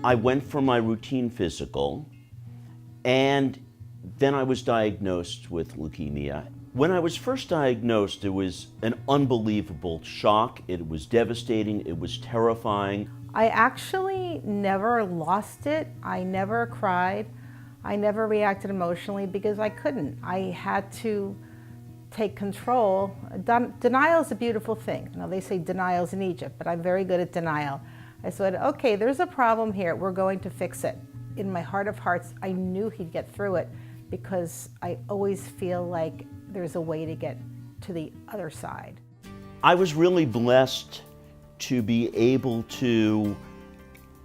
I went for my routine physical, and then I was diagnosed with leukemia. When I was first diagnosed, it was an unbelievable shock. It was devastating. It was terrifying. I actually never lost it. I never cried. I never reacted emotionally because I couldn't. I had to take control. Denial is a beautiful thing. You know, they say denial's in Egypt, but I'm very good at denial. I said, okay, there's a problem here. We're going to fix it. In my heart of hearts, I knew he'd get through it because I always feel like there's a way to get to the other side. I was really blessed to be able to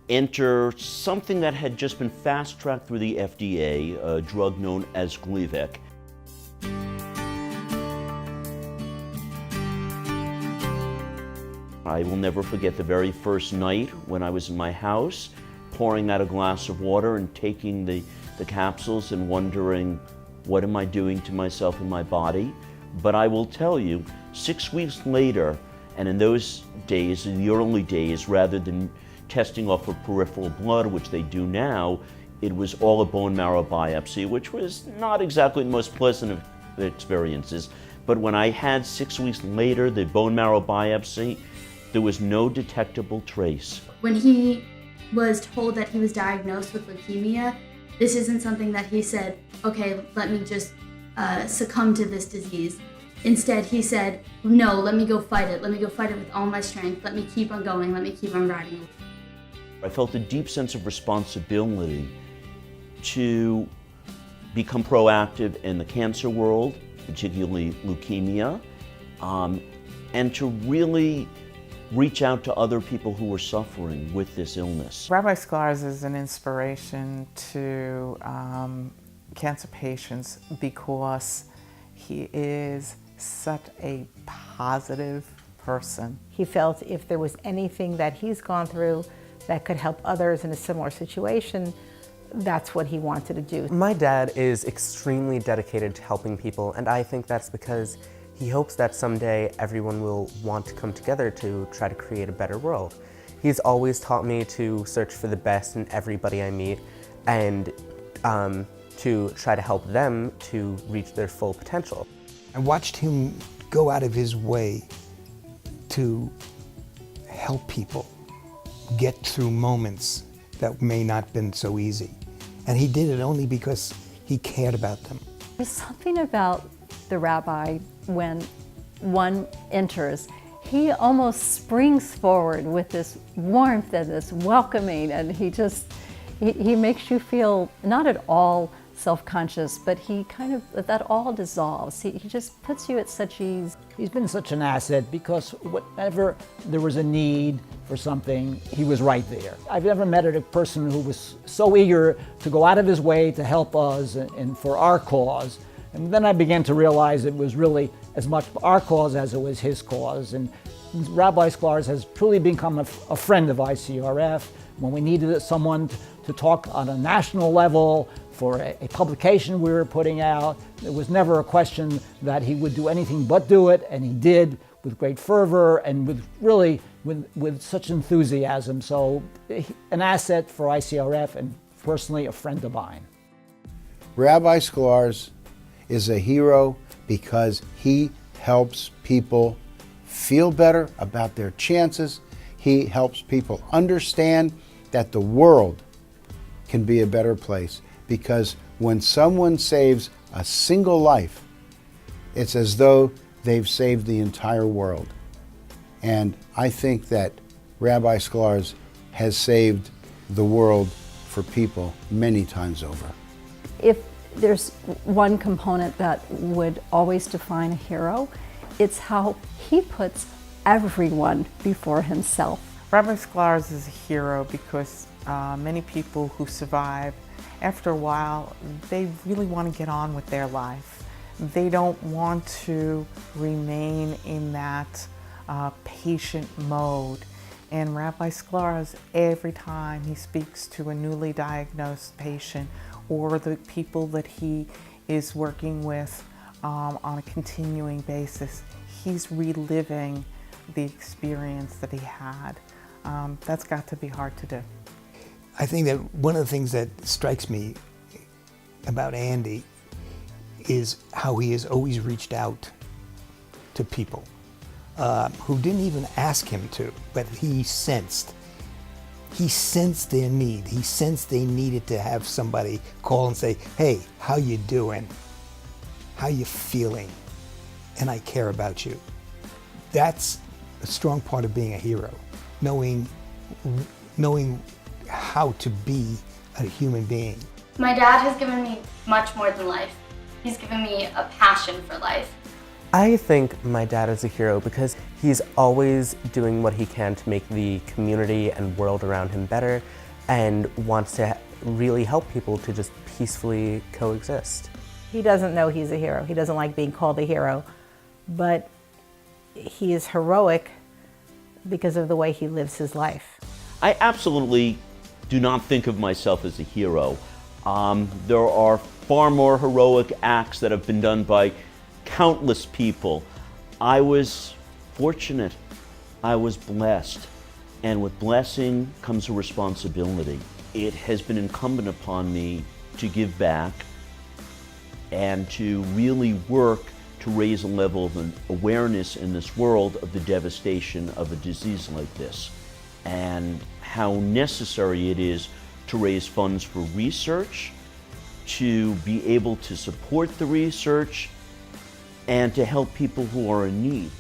enter something that had just been fast-tracked through the FDA, a drug known as Gleevec. I will never forget the very first night when I was in my house, pouring out a glass of water and taking the capsules and wondering, what am I doing to myself and my body? But I will tell you, 6 weeks later, and in those days, in the early days, rather than testing off of peripheral blood, which they do now, it was all a bone marrow biopsy, which was not exactly the most pleasant of experiences. But when I had 6 weeks later the bone marrow biopsy, there was no detectable trace. When he was told that he was diagnosed with leukemia, this isn't something that he said, okay, let me just succumb to this disease. Instead, he said, no, let me go fight it. Let me go fight it with all my strength. Let me keep on going. Let me keep on riding. I felt a deep sense of responsibility to become proactive in the cancer world, particularly leukemia, and to really reach out to other people who were suffering with this illness. Rabbi Sklarz is an inspiration to cancer patients because he is such a positive person. He felt if there was anything that he's gone through that could help others in a similar situation, that's what he wanted to do. My dad is extremely dedicated to helping people, and I think that's because he hopes that someday everyone will want to come together to try to create a better world. He's always taught me to search for the best in everybody I meet and to try to help them to reach their full potential. I watched him go out of his way to help people get through moments that may not have been so easy. And he did it only because he cared about them. There's something about the rabbi when one enters. He almost springs forward with this warmth and this welcoming, and he makes you feel not at all self-conscious, but he kind of, that all dissolves. He just puts you at such ease. He's been such an asset because whenever there was a need for something, he was right there. I've never met a person who was so eager to go out of his way to help us and for our cause. And then I began to realize it was really as much our cause as it was his cause. And Rabbi Sklarz has truly become a friend of ICRF. When we needed someone to talk on a national level for a publication we were putting out, there was never a question that he would do anything but do it, and he did with great fervor and with such enthusiasm. So an asset for ICRF and personally a friend of mine. Rabbi Sklarz is a hero because he helps people feel better about their chances. He helps people understand that the world can be a better place, because when someone saves a single life, it's as though they've saved the entire world. And I think that Rabbi Sklarz has saved the world for people many times over. If there's one component that would always define a hero, it's how he puts everyone before himself. Rabbi Sklarz is a hero because many people who survive, after a while, they really want to get on with their life. They don't want to remain in that patient mode. And Rabbi Sklarz, every time he speaks to a newly diagnosed patient or the people that he is working with on a continuing basis, he's reliving the experience that he had. That's got to be hard to do. I think that one of the things that strikes me about Andy is how he has always reached out to people who didn't even ask him to, but he sensed their need. He sensed they needed to have somebody call and say, hey, how you doing? How you feeling? And I care about you. That's a strong part of being a hero, knowing how to be a human being. My dad has given me much more than life. He's given me a passion for life. I think my dad is a hero because he's always doing what he can to make the community and world around him better and wants to really help people to just peacefully coexist. He doesn't know he's a hero. He doesn't like being called a hero, but he is heroic because of the way he lives his life. I absolutely do not think of myself as a hero. There are far more heroic acts that have been done by countless people. I was fortunate. I was blessed. And with blessing comes a responsibility. It has been incumbent upon me to give back and to really work to raise a level of awareness in this world of the devastation of a disease like this, and how necessary it is to raise funds for research, to be able to support the research, and to help people who are in need.